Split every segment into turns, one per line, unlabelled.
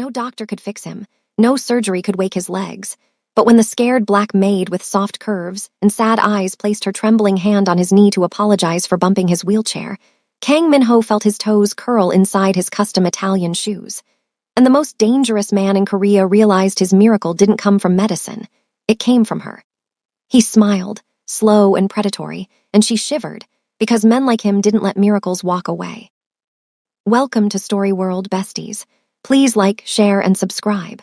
No doctor could fix him. No surgery could wake his legs. But when the scared black maid with soft curves and sad eyes placed her trembling hand on his knee to apologize for bumping his wheelchair, Kang Min-ho felt his toes curl inside his custom Italian shoes. And the most dangerous man in Korea realized his miracle didn't come from medicine. It came from her. He smiled, slow and predatory, and she shivered, because men like him didn't let miracles walk away. Welcome to Story World, besties. Please like, share, and subscribe.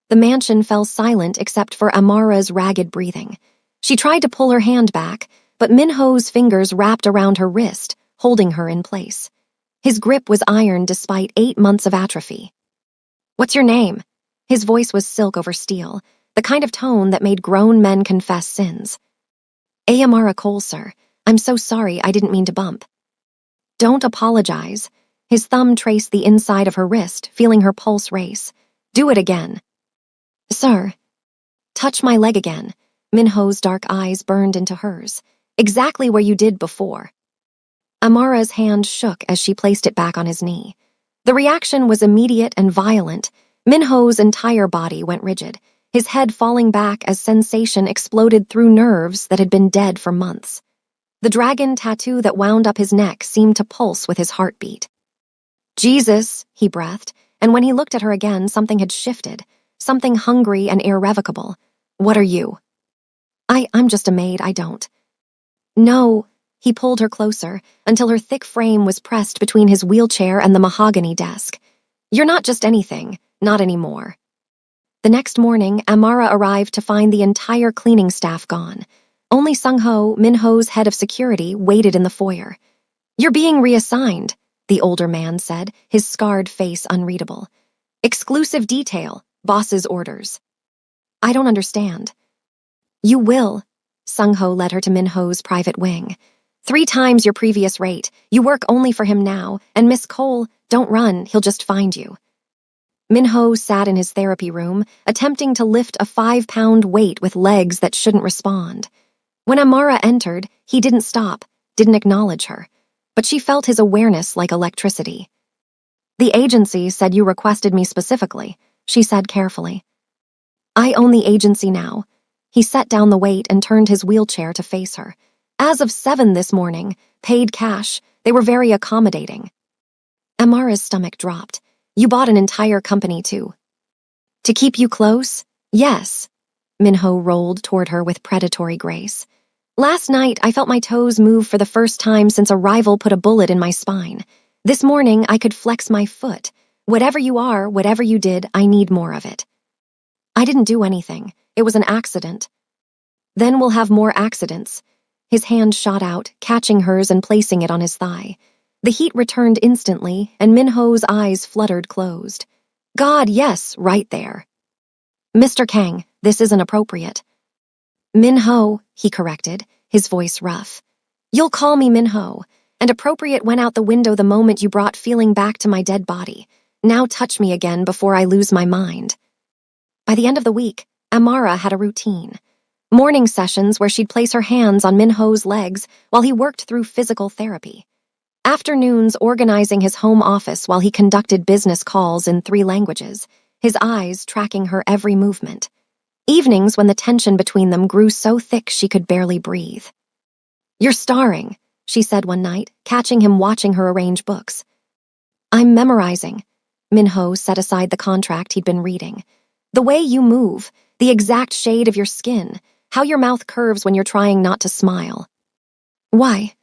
The mansion fell silent except for Amara's ragged breathing. She tried to pull her hand back, but Min-ho's fingers wrapped around her wrist, holding her in place. His grip was iron despite 8 months of atrophy. "What's your name?" His voice was silk over steel, the kind of tone that made grown men confess sins. "Amara Cole, sir. I'm so sorry, I didn't mean to bump." "Don't apologize." His thumb traced the inside of her wrist, feeling her pulse race. "Do it again." "Sir." "Touch my leg again." Min-ho's dark eyes burned into hers. "Exactly where you did before." Amara's hand shook as she placed it back on his knee. The reaction was immediate and violent. Min-ho's entire body went rigid, his head falling back as sensation exploded through nerves that had been dead for months. The dragon tattoo that wound up his neck seemed to pulse with his heartbeat. "Jesus," he breathed, and when he looked at her again, something had shifted, something hungry and irrevocable. "What are you?" I'm just a maid, I don't." "No." He pulled her closer until her thick frame was pressed between his wheelchair and the mahogany desk. "You're not just anything, not anymore." The next morning, Amara arrived to find the entire cleaning staff gone. Only Sung-ho, Min-ho's head of security, waited in the foyer. "You're being reassigned," the older man said, his scarred face unreadable. "Exclusive detail, boss's orders." "I don't understand." "You will." Sung-ho led her to Min-ho's private wing. 3 times your previous rate. You work only for him now, and Miss Cole, don't run, he'll just find you. Min-ho sat in his therapy room, attempting to lift a 5-pound weight with legs that shouldn't respond. When Amara entered, he didn't stop, didn't acknowledge her, but she felt his awareness like electricity. "The agency said you requested me specifically," she said carefully. "I own the agency now." He set down the weight and turned his wheelchair to face her. "As of 7 this morning, paid cash, they were very accommodating." Amara's stomach dropped. "You bought an entire company, too." "To keep you close?" "Yes." Min-ho rolled toward her with predatory grace. "Last night, I felt my toes move for the first time since a rival put a bullet in my spine. This morning, I could flex my foot. Whatever you are, whatever you did, I need more of it." "I didn't do anything. It was an accident." "Then we'll have more accidents." His hand shot out, catching hers and placing it on his thigh. The heat returned instantly, and Min-ho's eyes fluttered closed. "God, yes, right there." "Mr. Kang, this isn't appropriate." "Min-ho," he corrected, his voice rough. "You'll call me Min-ho, and appropriate went out the window the moment you brought feeling back to my dead body. Now touch me again before I lose my mind." By the end of the week, Amara had a routine. Morning sessions where she'd place her hands on Min-ho's legs while he worked through physical therapy. Afternoons organizing his home office while he conducted business calls in 3 languages, his eyes tracking her every movement. Evenings when the tension between them grew so thick she could barely breathe. "You're starring," she said one night, catching him watching her arrange books. "I'm memorizing." Min-ho set aside the contract he'd been reading. "The way you move, the exact shade of your skin, how your mouth curves when you're trying not to smile." "Why?"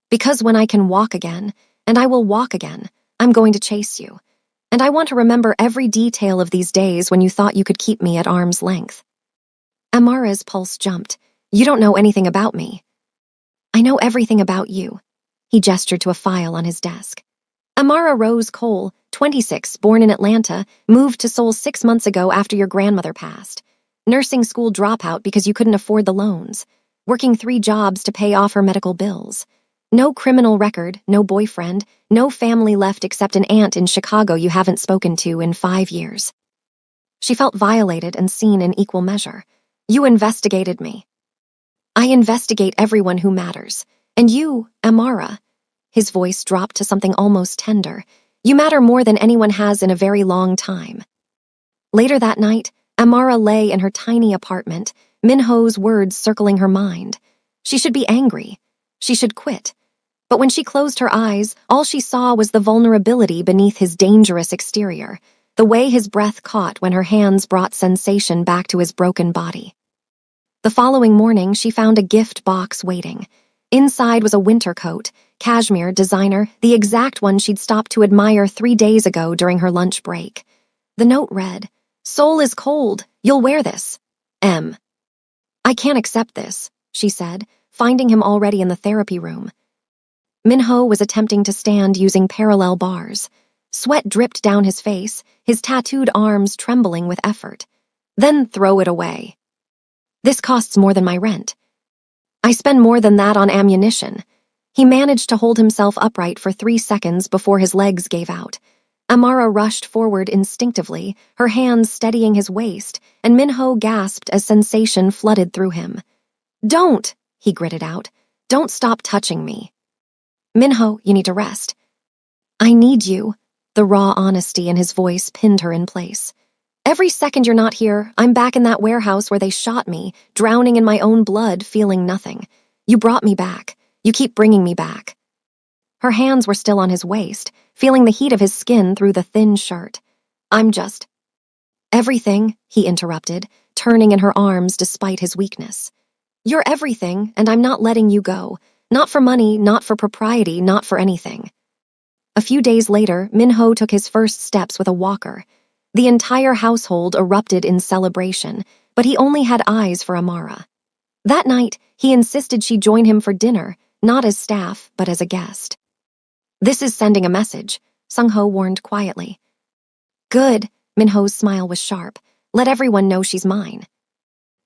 "Because when I can walk again, and I will walk again, I'm going to chase you. And I want to remember every detail of these days when you thought you could keep me at arm's length." Amara's pulse jumped. "You don't know anything about me." "I know everything about you." He gestured to a file on his desk. "Amara Rose Cole, 26, born in Atlanta, moved to Seoul 6 months ago after your grandmother passed. Nursing school dropout because you couldn't afford the loans. Working 3 jobs to pay off her medical bills. No criminal record, no boyfriend, no family left except an aunt in Chicago you haven't spoken to in 5 years." She felt violated and seen in equal measure. "You investigated me." "I investigate everyone who matters. And you, Amara." His voice dropped to something almost tender. You matter more than anyone has in a very long time." Later that night, Amara lay in her tiny apartment, Minho's words circling her mind. She should be angry. She should quit. But when she closed her eyes, all she saw was the vulnerability beneath his dangerous exterior, the way his breath caught when her hands brought sensation back to his broken body. The following morning, she found a gift box waiting. Inside was a winter coat, cashmere, designer, the exact one she'd stopped to admire 3 days ago during her lunch break. The note read, "Soul is cold. You'll wear this. M." "I can't accept this," she said, finding him already in the therapy room. Minho was attempting to stand using parallel bars. Sweat dripped down his face, his tattooed arms trembling with effort. "Then throw it away. This costs more than my rent. I spend more than that on ammunition." He managed to hold himself upright for 3 seconds before his legs gave out. Amara rushed forward instinctively, her hands steadying his waist, and Minho gasped as sensation flooded through him. "Don't," he gritted out. "Don't stop touching me." "Minho, you need to rest." "I need you." The raw honesty in his voice pinned her in place. "Every second you're not here, I'm back in that warehouse where they shot me, drowning in my own blood, feeling nothing. You brought me back. You keep bringing me back." Her hands were still on his waist, feeling the heat of his skin through the thin shirt. "I'm just—" "Everything," he interrupted, turning in her arms despite his weakness. "You're everything, and I'm not letting you go. Not for money, not for propriety, not for anything." A few days later, Minho took his first steps with a walker. The entire household erupted in celebration, but he only had eyes for Amara. That night, he insisted she join him for dinner, not as staff, but as a guest. "This is sending a message," Sung-ho warned quietly. "Good," Minho's smile was sharp. "Let everyone know she's mine."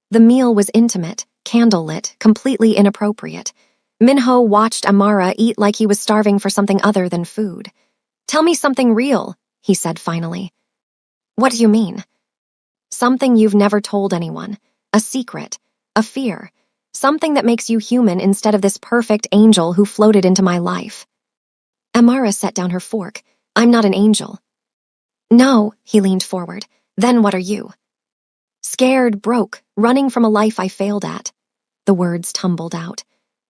The meal was intimate, candlelit, completely inappropriate. Minho watched Amara eat like he was starving for something other than food. "Tell me something real," he said finally. "What do you mean?" "Something you've never told anyone. A secret. A fear. Something that makes you human instead of this perfect angel who floated into my life." Amara set down her fork. "I'm not an angel." "No," he leaned forward. "Then what are you?" "Scared, broke, running from a life I failed at." The words tumbled out.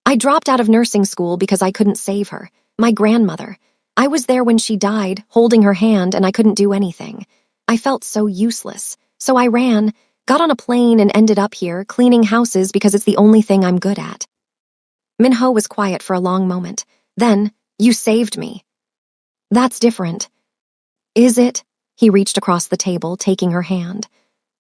"I dropped out of nursing school because I couldn't save her. My grandmother. I was there when she died, holding her hand, and I couldn't do anything. I felt so useless. So I ran, got on a plane, and ended up here, cleaning houses because it's the only thing I'm good at." Minho was quiet for a long moment. Then, "You saved me." "That's different." "Is it?" He reached across the table, taking her hand.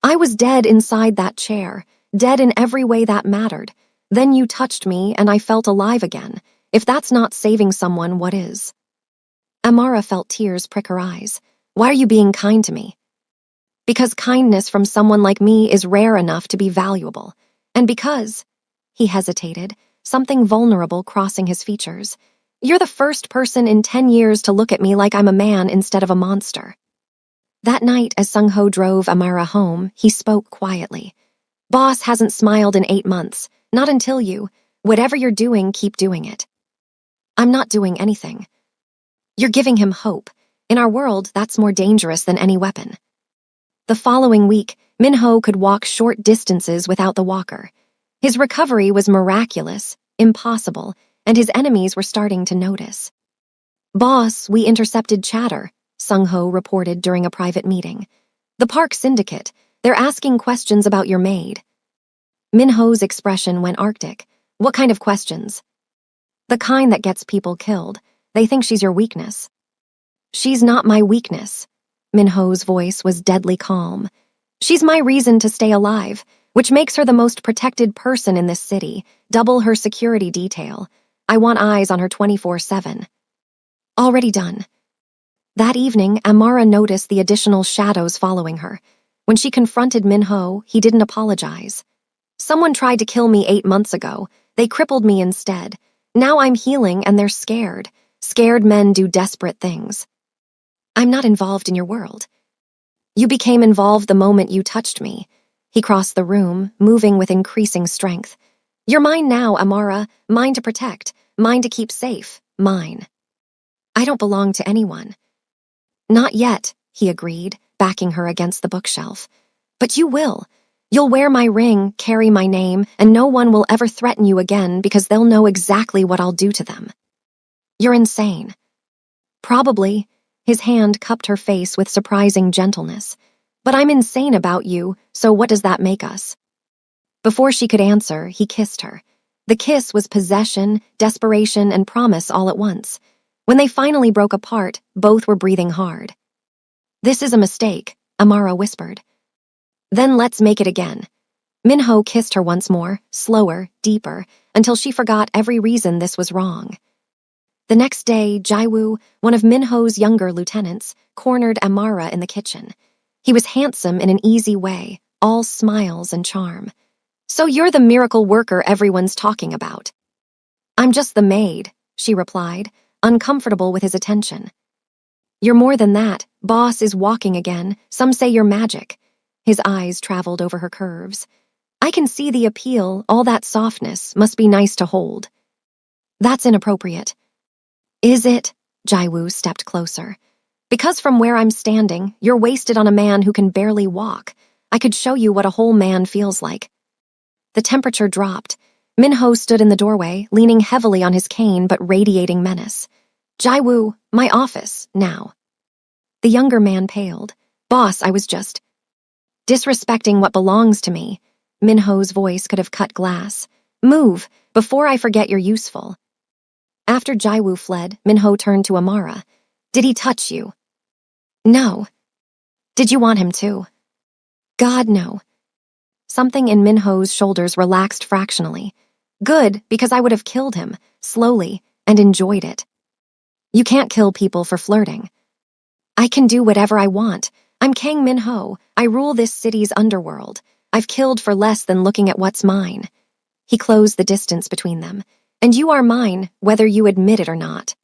"I was dead inside that chair, dead in every way that mattered. Then you touched me, and I felt alive again. If that's not saving someone, what is?" Amara felt tears prick her eyes. "Why are you being kind to me?" "Because kindness from someone like me is rare enough to be valuable. And because—" He hesitated, something vulnerable crossing his features. "You're the first person in 10 years to look at me like I'm a man instead of a monster." That night, as Sung-ho drove Amara home, he spoke quietly. "Boss hasn't smiled in 8 months. Not until you. Whatever you're doing, keep doing it." "I'm not doing anything." "You're giving him hope. In our world, that's more dangerous than any weapon." The following week, Minho could walk short distances without the walker. His recovery was miraculous, impossible, and his enemies were starting to notice. "Boss, we intercepted chatter," Sung-ho reported during a private meeting. "The park syndicate. They're asking questions about your maid." Minho's expression went arctic. "What kind of questions?" "The kind that gets people killed. They think she's your weakness." "She's not my weakness." Minho's voice was deadly calm. "She's my reason to stay alive, which makes her the most protected person in this city, double her security detail. I want eyes on her 24/7. "Already done." That evening, Amara noticed the additional shadows following her. When she confronted Minho, he didn't apologize. "Someone tried to kill me 8 months ago. They crippled me instead. Now I'm healing and they're scared. Scared men do desperate things. I'm not involved in your world. You became involved the moment you touched me." He crossed the room, moving with increasing strength. "You're mine now, Amara. Mine to protect. Mine to keep safe. Mine. I don't belong to anyone." Not yet, he agreed, backing her against the bookshelf. But you will. You'll wear my ring, carry my name, and no one will ever threaten you again because they'll know exactly what I'll do to them. You're insane. Probably. His hand cupped her face with surprising gentleness. But I'm insane about you, so what does that make us? Before she could answer, he kissed her. The kiss was possession, desperation, and promise all at once. When they finally broke apart, both were breathing hard. This is a mistake, Amara whispered. Then let's make it again. Minho kissed her once more, slower, deeper, until she forgot every reason this was wrong. The next day, Jaiwoo, one of Minho's younger lieutenants, cornered Amara in the kitchen. He was handsome in an easy way, all smiles and charm. So you're the miracle worker everyone's talking about. I'm just the maid, she replied, uncomfortable with his attention. You're more than that. Boss is walking again. Some say you're magic. His eyes traveled over her curves. I can see the appeal, all that softness must be nice to hold. That's inappropriate. Is it? Jaiwoo stepped closer. Because from where I'm standing, you're wasted on a man who can barely walk. I could show you what a whole man feels like. The temperature dropped. Minho stood in the doorway, leaning heavily on his cane but radiating menace. Jaiwoo, my office, now. The younger man paled. Boss, I was just disrespecting what belongs to me. Minho's voice could have cut glass. Move, before I forget you're useful. After Jaiwoo fled, Minho turned to Amara. Did he touch you? No. Did you want him to? God, no. Something in Minho's shoulders relaxed fractionally. Good, because I would have killed him, slowly, and enjoyed it. You can't kill people for flirting. I can do whatever I want. I'm Kang Minho. I rule this city's underworld. I've killed for less than looking at what's mine. He closed the distance between them. And you are mine, whether you admit it or not.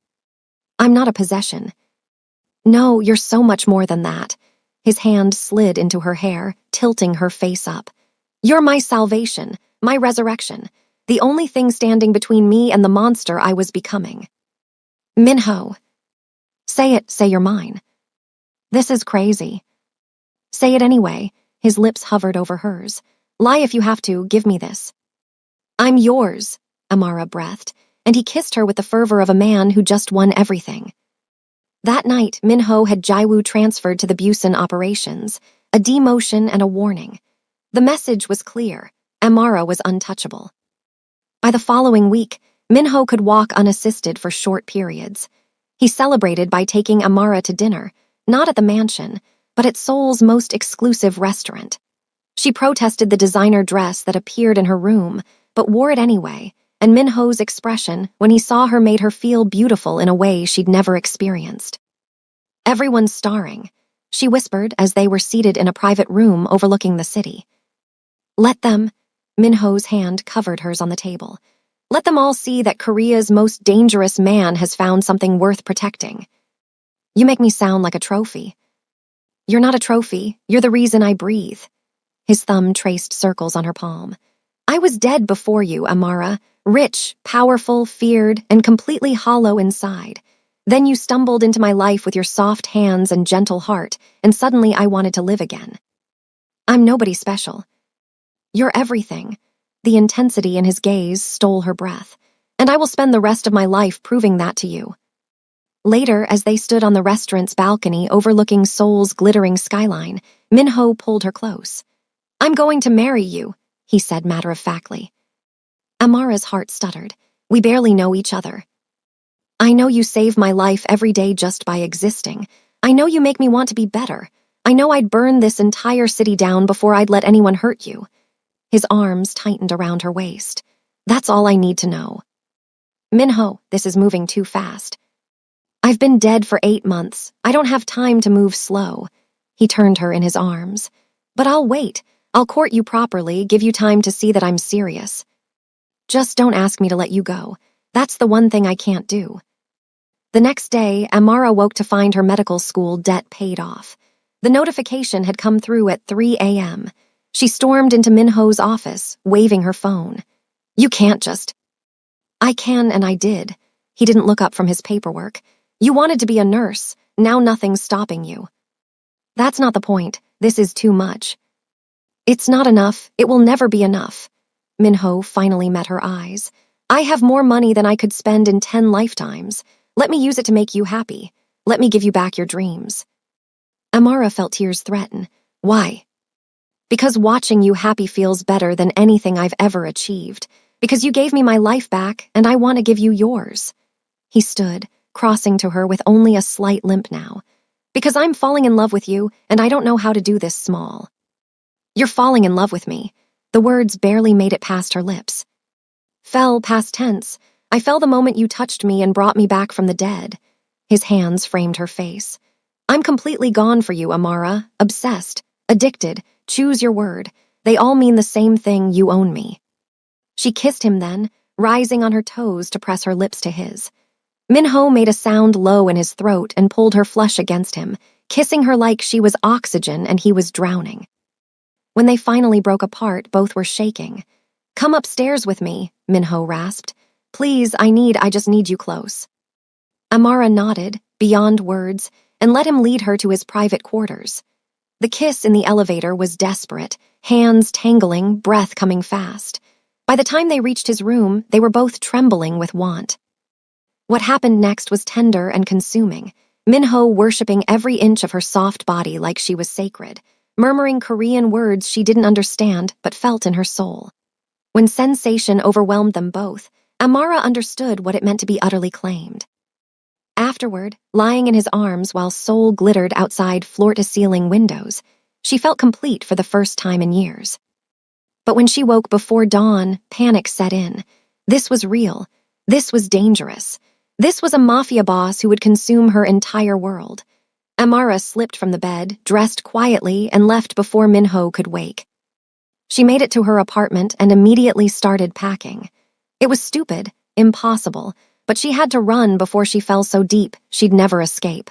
I'm not a possession. No, you're so much more than that. His hand slid into her hair, tilting her face up. You're my salvation, my resurrection, the only thing standing between me and the monster I was becoming. Minho. Say it, say you're mine. This is crazy. Say it anyway. His lips hovered over hers. Lie if you have to, give me this. I'm yours, Amara breathed, and he kissed her with the fervor of a man who just won everything. That night, Minho had Jaiwoo transferred to the Busan operations, a demotion and a warning. The message was clear. Amara was untouchable. By the following week, Minho could walk unassisted for short periods. He celebrated by taking Amara to dinner, not at the mansion, but at Seoul's most exclusive restaurant. She protested the designer dress that appeared in her room, but wore it anyway, and Minho's expression when he saw her made her feel beautiful in a way she'd never experienced. Everyone's starring, she whispered as they were seated in a private room overlooking the city. Let them, Minho's hand covered hers on the table. Let them all see that Korea's most dangerous man has found something worth protecting. You make me sound like a trophy. You're not a trophy, you're the reason I breathe. His thumb traced circles on her palm. I was dead before you, Amara, rich, powerful, feared, and completely hollow inside. Then you stumbled into my life with your soft hands and gentle heart, and suddenly I wanted to live again. I'm nobody special. You're everything. The intensity in his gaze stole her breath. And I will spend the rest of my life proving that to you. Later, as they stood on the restaurant's balcony overlooking Seoul's glittering skyline, Minho pulled her close. I'm going to marry you, he said matter-of-factly. Amara's heart stuttered. We barely know each other. I know you save my life every day just by existing. I know you make me want to be better. I know I'd burn this entire city down before I'd let anyone hurt you. His arms tightened around her waist. That's all I need to know. Minho, this is moving too fast. I've been dead for 8 months. I don't have time to move slow. He turned her in his arms. But I'll wait. I'll court you properly, give you time to see that I'm serious. Just don't ask me to let you go. That's the one thing I can't do. The next day, Amara woke to find her medical school debt paid off. The notification had come through at 3 a.m. She stormed into Minho's office, waving her phone. You can't just... I can and I did. He didn't look up from his paperwork. You wanted to be a nurse. Now nothing's stopping you. That's not the point. This is too much. It's not enough. It will never be enough. Minho finally met her eyes. I have more money than I could spend in 10 lifetimes. Let me use it to make you happy. Let me give you back your dreams. Amara felt tears threaten. Why? Because watching you happy feels better than anything I've ever achieved. Because you gave me my life back, and I want to give you yours. He stood, crossing to her with only a slight limp now. Because I'm falling in love with you, and I don't know how to do this small. You're falling in love with me. The words barely made it past her lips. Fell past tense. I fell the moment you touched me and brought me back from the dead. His hands framed her face. I'm completely gone for you, Amara. Obsessed. Addicted. Choose your word. They all mean the same thing. You own me. She kissed him then, rising on her toes to press her lips to his. Minho made a sound low in his throat and pulled her flesh against him, kissing her like she was oxygen and he was drowning. When they finally broke apart, both were shaking. Come upstairs with me, Minho rasped. Please, I just need you close. Amara nodded, beyond words, and let him lead her to his private quarters. The kiss in the elevator was desperate, hands tangling, breath coming fast. By the time they reached his room, they were both trembling with want. What happened next was tender and consuming, Minho worshipping every inch of her soft body like she was sacred, murmuring Korean words she didn't understand but felt in her soul. When sensation overwhelmed them both, Amara understood what it meant to be utterly claimed. Afterward, lying in his arms while soul glittered outside floor-to-ceiling windows, she felt complete for the first time in years. But when she woke before dawn, panic set in. This was real. This was dangerous. This was a mafia boss who would consume her entire world. Amara slipped from the bed, dressed quietly, and left before Minho could wake. She made it to her apartment and immediately started packing. It was stupid, impossible, but she had to run before she fell so deep she'd never escape.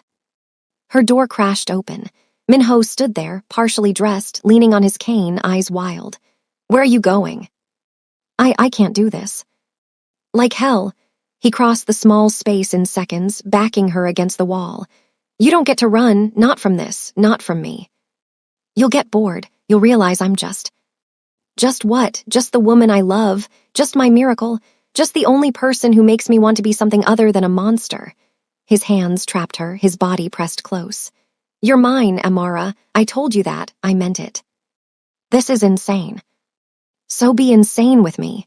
Her door crashed open. Minho stood there, partially dressed, leaning on his cane, eyes wild. Where are you going? I can't do this. Like hell. He crossed the small space in seconds, backing her against the wall. You don't get to run, not from this, not from me. You'll get bored. You'll realize I'm just what? Just the woman I love, just my miracle, just the only person who makes me want to be something other than a monster. His hands trapped her, his body pressed close. You're mine, Amara. I told you that. I meant it. This is insane. So be insane with me.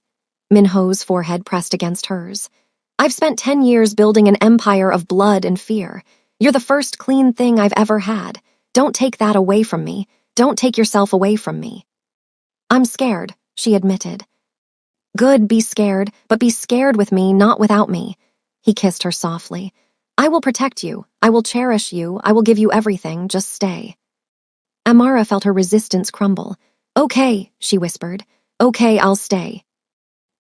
Minho's forehead pressed against hers. I've spent 10 years building an empire of blood and fear. You're the first clean thing I've ever had. Don't take that away from me. Don't take yourself away from me. I'm scared, she admitted. Good, be scared, but be scared with me, not without me. He kissed her softly. I will protect you. I will cherish you. I will give you everything. Just stay. Amara felt her resistance crumble. Okay, she whispered. Okay, I'll stay.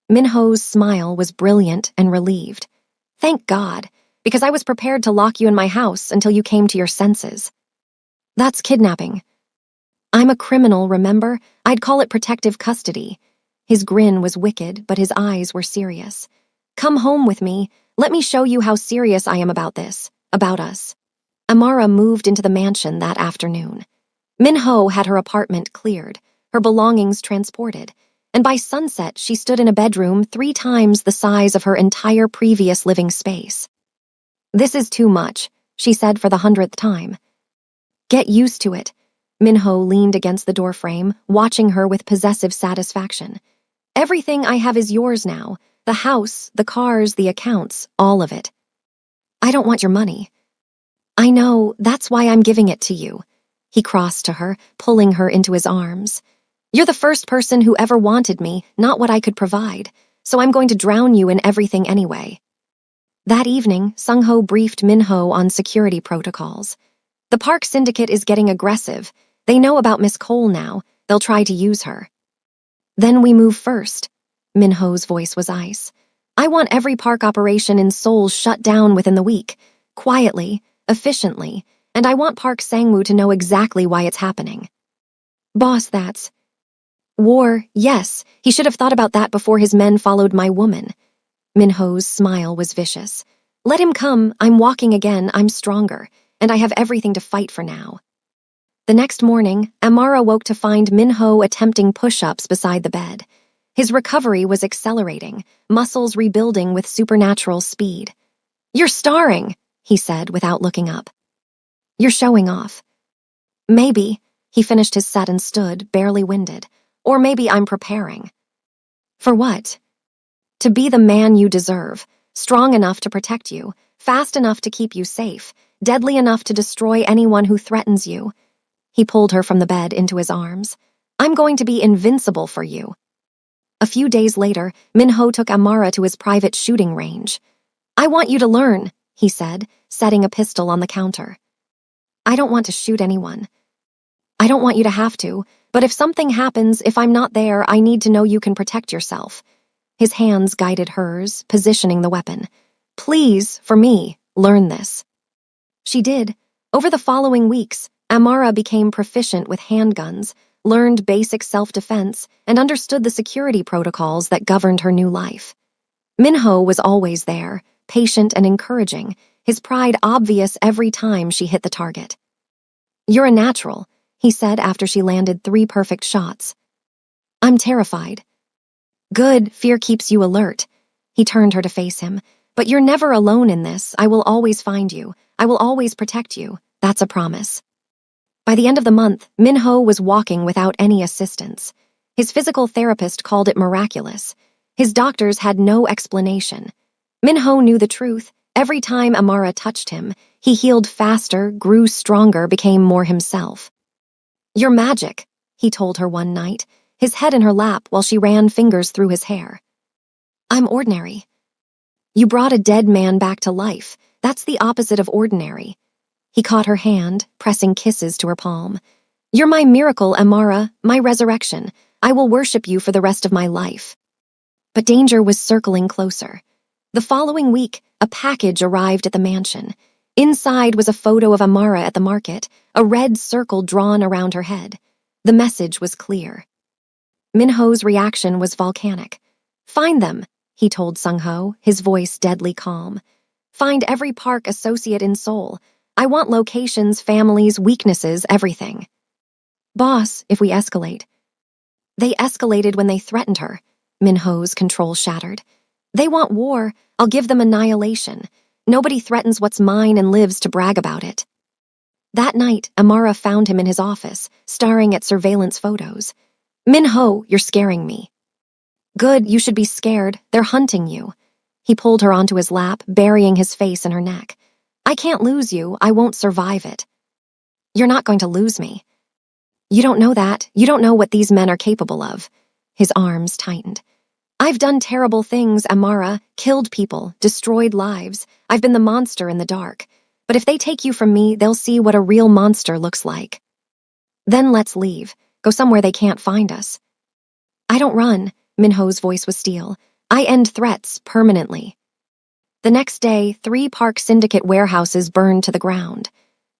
Minho's smile was brilliant and relieved. Thank God, because I was prepared to lock you in my house until you came to your senses. That's kidnapping. I'm a criminal, remember? I'd call it protective custody. His grin was wicked, but his eyes were serious. Come home with me. Let me show you how serious I am about this, about us. Amara moved into the mansion that afternoon. Minho had her apartment cleared, her belongings transported, and by sunset she stood in a bedroom 3 times the size of her entire previous living space. This is too much, she said for the 100th time. Get used to it. Minho leaned against the doorframe, watching her with possessive satisfaction. Everything I have is yours now. The house, the cars, the accounts, all of it. I don't want your money. I know, that's why I'm giving it to you. He crossed to her, pulling her into his arms. You're the first person who ever wanted me, not what I could provide, so I'm going to drown you in everything anyway. That evening, Sung-ho briefed Minho on security protocols. The park syndicate is getting aggressive. They know about Miss Cole now. They'll try to use her. Then we move first. Minho's voice was ice. I want every park operation in Seoul shut down within the week, quietly, efficiently, and I want Park Sang-woo to know exactly why it's happening. Boss, that's... War, yes, he should have thought about that before his men followed my woman. Minho's smile was vicious. Let him come, I'm walking again, I'm stronger, and I have everything to fight for now. The next morning, Amara woke to find Minho attempting push-ups beside the bed. His recovery was accelerating, muscles rebuilding with supernatural speed. "You're starring," he said without looking up. "You're showing off." "Maybe," he finished his set and stood, barely winded. "Or maybe I'm preparing." "For what?" "To be the man you deserve, strong enough to protect you, fast enough to keep you safe, deadly enough to destroy anyone who threatens you." He pulled her from the bed into his arms. "I'm going to be invincible for you." A few days later, Minho took Amara to his private shooting range. "I want you to learn," he said, setting a pistol on the counter. "I don't want to shoot anyone. I don't want you to have to, but if something happens, if I'm not there, I need to know you can protect yourself." His hands guided hers, positioning the weapon. "Please, for me, learn this." She did. Over the following weeks, Amara became proficient with handguns, learned basic self-defense, and understood the security protocols that governed her new life. Minho was always there, patient and encouraging, his pride obvious every time she hit the target. "You're a natural," he said after she landed 3 perfect shots. "I'm terrified." "Good, fear keeps you alert." He turned her to face him. "But you're never alone in this. I will always find you. I will always protect you. That's a promise." By the end of the month, Minho was walking without any assistance. His physical therapist called it miraculous. His doctors had no explanation. Minho knew the truth. Every time Amara touched him, he healed faster, grew stronger, became more himself. "You're magic," he told her one night, his head in her lap while she ran fingers through his hair. "I'm ordinary." "You brought a dead man back to life. That's the opposite of ordinary." He caught her hand, pressing kisses to her palm. "You're my miracle, Amara, my resurrection. I will worship you for the rest of my life." But danger was circling closer. The following week, a package arrived at the mansion. Inside was a photo of Amara at the market, a red circle drawn around her head. The message was clear. Minho's reaction was volcanic. "Find them," he told Sung-ho, his voice deadly calm. "Find every Park associate in Seoul. I want locations, families, weaknesses, everything." "Boss, if we escalate." "They escalated when they threatened her." Minho's control shattered. "They want war. I'll give them annihilation. Nobody threatens what's mine and lives to brag about it." That night, Amara found him in his office, staring at surveillance photos. "Minho, you're scaring me." "Good, you should be scared. They're hunting you." He pulled her onto his lap, burying his face in her neck. "I can't lose you. I won't survive it." "You're not going to lose me." "You don't know that. You don't know what these men are capable of." His arms tightened. "I've done terrible things, Amara, killed people, destroyed lives. I've been the monster in the dark. But if they take you from me, they'll see what a real monster looks like. Then let's leave. Go somewhere they can't find us." "I don't run." Minho's voice was steel. "I end threats permanently." The next day, 3 Park Syndicate warehouses burned to the ground.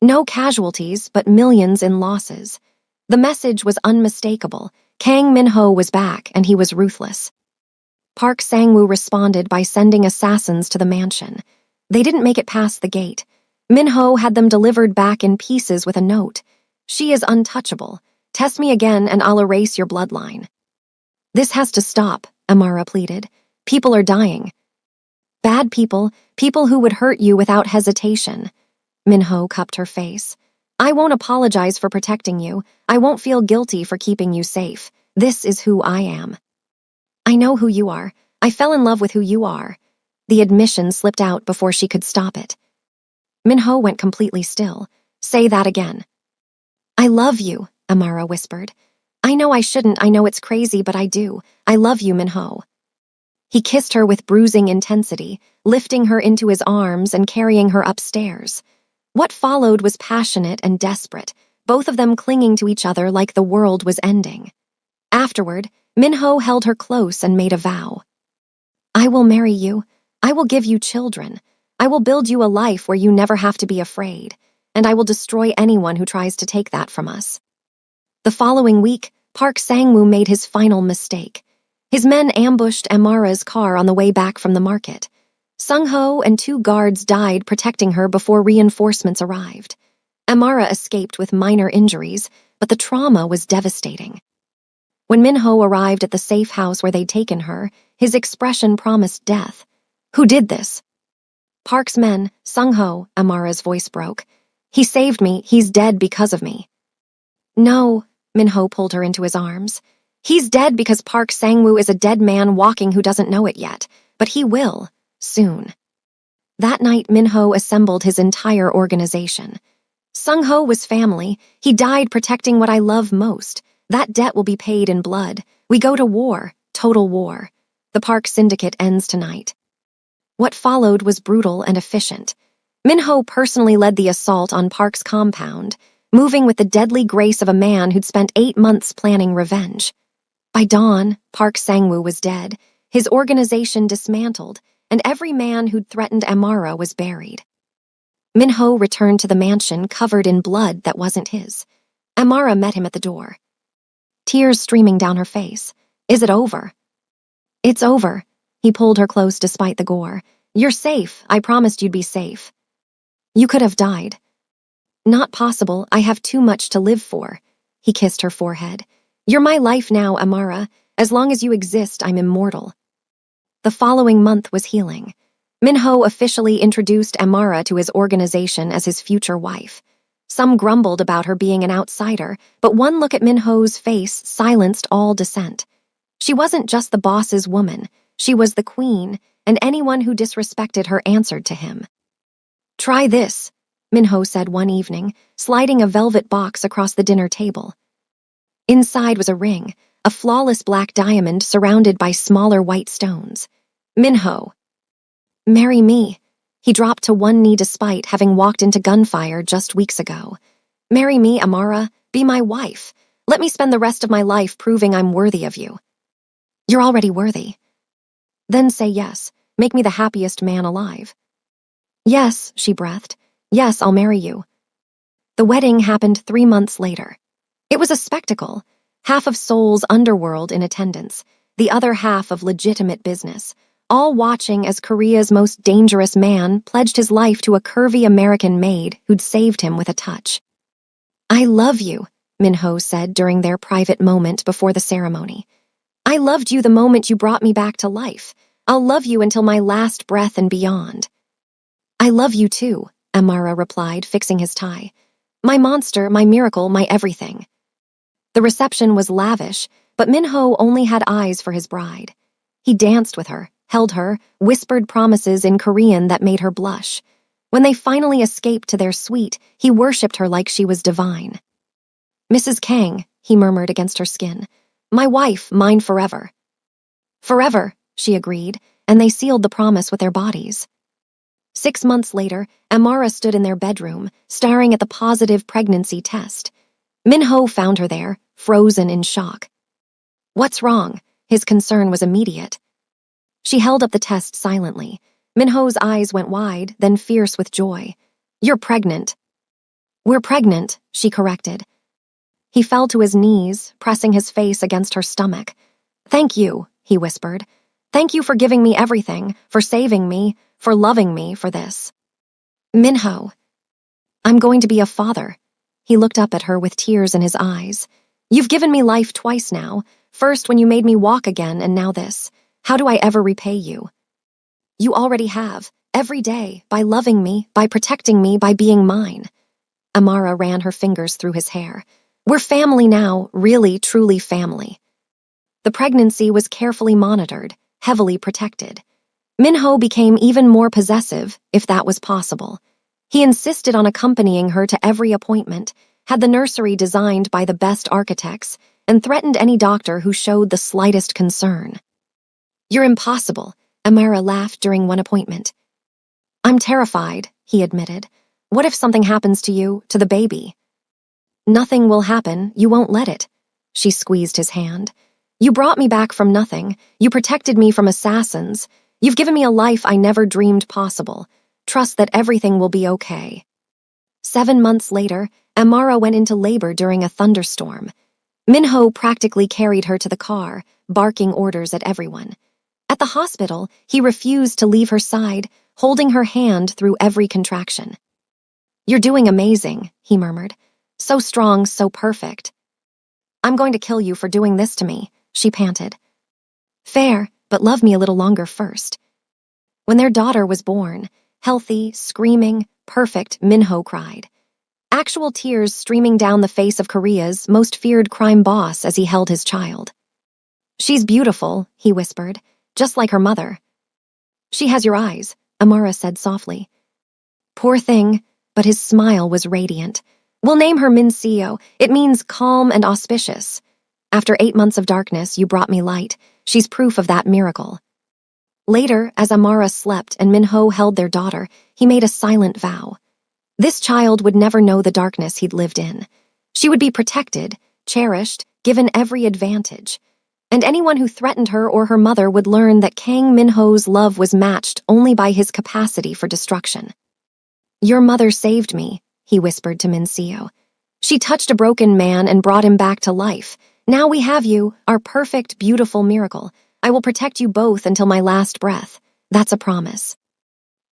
No casualties, but millions in losses. The message was unmistakable. Kang Minho was back, and he was ruthless. Park Sang-woo responded by sending assassins to the mansion. They didn't make it past the gate. Minho had them delivered back in pieces with a note. "She is untouchable. Test me again and I'll erase your bloodline." "This has to stop," Amara pleaded. "People are dying. Bad people, people who would hurt you without hesitation." Minho cupped her face. "I won't apologize for protecting you. I won't feel guilty for keeping you safe. This is who I am." "I know who you are. I fell in love with who you are." The admission slipped out before she could stop it. Minho went completely still. "Say that again." "I love you," Amara whispered. "I know I shouldn't, I know it's crazy, but I do. I love you, Minho." He kissed her with bruising intensity, lifting her into his arms and carrying her upstairs. What followed was passionate and desperate, both of them clinging to each other like the world was ending. Afterward, Minho held her close and made a vow. "I will marry you. I will give you children. I will build you a life where you never have to be afraid, and I will destroy anyone who tries to take that from us." The following week, Park Sang-woo made his final mistake. His men ambushed Amara's car on the way back from the market. Sung-ho and 2 guards died protecting her before reinforcements arrived. Amara escaped with minor injuries, but the trauma was devastating. When Min-ho arrived at the safe house where they'd taken her, his expression promised death. "Who did this?" "Park's men, Sung-ho," Amara's voice broke. "He saved me, he's dead because of me." "No," Min-ho pulled her into his arms. "He's dead because Park Sang-woo is a dead man walking who doesn't know it yet, but he will, soon." That night, Min-ho assembled his entire organization. "Sung-ho was family. He died protecting what I love most. That debt will be paid in blood. We go to war, total war. The Park Syndicate ends tonight." What followed was brutal and efficient. Min-ho personally led the assault on Park's compound, moving with the deadly grace of a man who'd spent 8 months planning revenge. By dawn, Park Sang-woo was dead, his organization dismantled, and every man who'd threatened Amara was buried. Min-ho returned to the mansion covered in blood that wasn't his. Amara met him at the door, tears streaming down her face. "Is it over?" "It's over." He pulled her close despite the gore. "You're safe. I promised you'd be safe." "You could have died." "Not possible. I have too much to live for." He kissed her forehead. "You're my life now, Amara. As long as you exist, I'm immortal." The following month was healing. Min-ho officially introduced Amara to his organization as his future wife. Some grumbled about her being an outsider, but one look at Min-ho's face silenced all dissent. She wasn't just the boss's woman, she was the queen, and anyone who disrespected her answered to him. "Try this," Min-ho said one evening, sliding a velvet box across the dinner table. Inside was a ring, a flawless black diamond surrounded by smaller white stones. "Min-ho, marry me." He dropped to one knee despite having walked into gunfire just weeks ago. "Marry me, Amara. Be my wife. Let me spend the rest of my life proving I'm worthy of you." "You're already worthy." "Then say yes. Make me the happiest man alive." "Yes," she breathed. "Yes, I'll marry you." The wedding happened 3 months later. It was a spectacle. Half of Seoul's underworld in attendance, the other half of legitimate business, all watching as Korea's most dangerous man pledged his life to a curvy American maid who'd saved him with a touch. "I love you," Min-ho said during their private moment before the ceremony. "I loved you the moment you brought me back to life. I'll love you until my last breath and beyond." "I love you too," Amara replied, fixing his tie. "My monster, my miracle, my everything." The reception was lavish, but Min-ho only had eyes for his bride. He danced with her, held her, whispered promises in Korean that made her blush. When they finally escaped to their suite, he worshipped her like she was divine. "Mrs. Kang," he murmured against her skin. "My wife, mine forever." "Forever," she agreed, and they sealed the promise with their bodies. 6 months later, Amara stood in their bedroom, staring at the positive pregnancy test. Min-ho found her there, frozen in shock. "What's wrong?" His concern was immediate. She held up the test silently. Min-ho's eyes went wide, then fierce with joy. "You're pregnant." "We're pregnant," she corrected. He fell to his knees, pressing his face against her stomach. "Thank you," he whispered. "Thank you for giving me everything, for saving me, for loving me for this." "Min-ho, I'm going to be a father." He looked up at her with tears in his eyes. "You've given me life twice now, first when you made me walk again and now this. How do I ever repay you?" "You already have, every day, by loving me, by protecting me, by being mine." Amara ran her fingers through his hair. "We're family now, really, truly family." The pregnancy was carefully monitored, heavily protected. Min-ho became even more possessive, if that was possible. He insisted on accompanying her to every appointment, had the nursery designed by the best architects, and threatened any doctor who showed the slightest concern. "You're impossible," Amara laughed during one appointment. "I'm terrified," he admitted. "What if something happens to you, to the baby?" "Nothing will happen, you won't let it." She squeezed his hand. "You brought me back from nothing. You protected me from assassins. You've given me a life I never dreamed possible. Trust that everything will be okay." 7 months later, Amara went into labor during a thunderstorm. Min-ho practically carried her to the car, barking orders at everyone. At the hospital, he refused to leave her side, holding her hand through every contraction. "You're doing amazing," he murmured. "So strong, so perfect." "I'm going to kill you for doing this to me," she panted. "Fair, but love me a little longer first." When their daughter was born, healthy, screaming, perfect, Minho cried. Actual tears streaming down the face of Korea's most feared crime boss as he held his child. "She's beautiful," he whispered, "just like her mother." "She has your eyes," Amara said softly. Poor thing, but his smile was radiant. "We'll name her Minseo. It means calm and auspicious. After 8 months of darkness, you brought me light. She's proof of that miracle." Later, as Amara slept and Minho held their daughter, he made a silent vow. This child would never know the darkness he'd lived in. She would be protected, cherished, given every advantage. And anyone who threatened her or her mother would learn that Kang Minho's love was matched only by his capacity for destruction. "Your mother saved me," he whispered to Minseo. "She touched a broken man and brought him back to life. Now we have you, our perfect, beautiful miracle. I will protect you both until my last breath. That's a promise."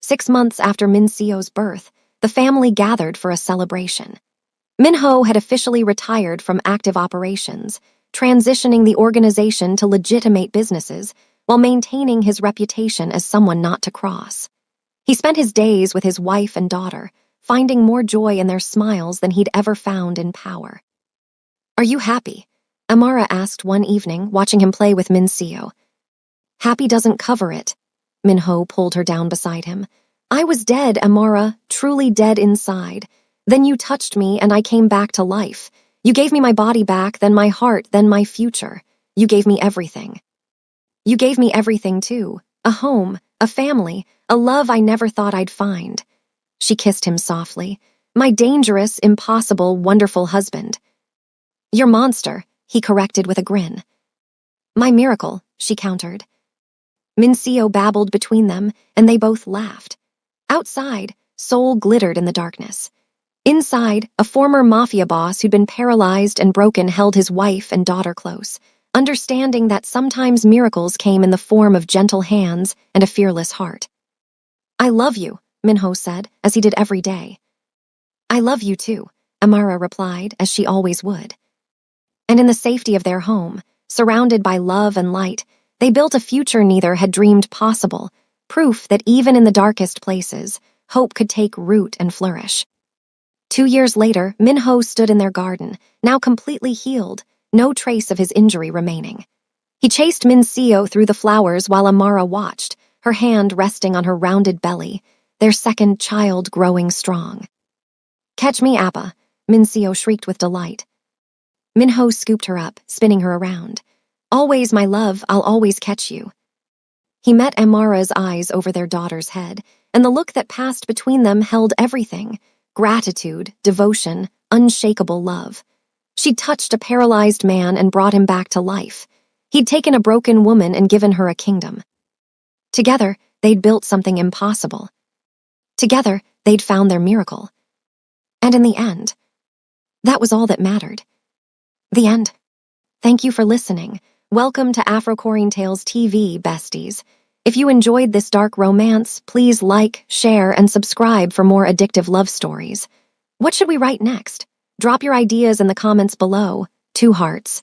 6 months after Minseo's birth, the family gathered for a celebration. Minho had officially retired from active operations, transitioning the organization to legitimate businesses while maintaining his reputation as someone not to cross. He spent his days with his wife and daughter, finding more joy in their smiles than he'd ever found in power. "Are you happy?" Amara asked one evening, watching him play with Minseo. "Happy doesn't cover it." Minho pulled her down beside him. "I was dead, Amara, truly dead inside. Then you touched me and I came back to life. You gave me my body back, then my heart, then my future. You gave me everything. You gave me everything too. A home, a family, a love I never thought I'd find." She kissed him softly. "My dangerous, impossible, wonderful husband." "Your monster," he corrected with a grin. "My miracle," she countered. Minseo babbled between them, and they both laughed. Outside, Seoul glittered in the darkness. Inside, a former Mafia boss who'd been paralyzed and broken held his wife and daughter close, understanding that sometimes miracles came in the form of gentle hands and a fearless heart. "I love you," Minho said, as he did every day. "I love you too," Amara replied, as she always would. And in the safety of their home, surrounded by love and light, they built a future neither had dreamed possible, proof that even in the darkest places, hope could take root and flourish. 2 years later, Minho stood in their garden, now completely healed, no trace of his injury remaining. He chased Minseo through the flowers while Amara watched, her hand resting on her rounded belly, their second child growing strong. "Catch me, Appa," Minseo shrieked with delight. Minho scooped her up, spinning her around. "Always, my love, I'll always catch you." He met Amara's eyes over their daughter's head, and the look that passed between them held everything: gratitude, devotion, unshakable love. She'd touched a paralyzed man and brought him back to life. He'd taken a broken woman and given her a kingdom. Together, they'd built something impossible. Together, they'd found their miracle. And in the end, that was all that mattered. The end. Thank you for listening. Welcome to Afro-Korean Tales TV, besties. If you enjoyed this dark romance, please like, share, and subscribe for more addictive love stories. What should we write next? Drop your ideas in the comments below. 2 hearts.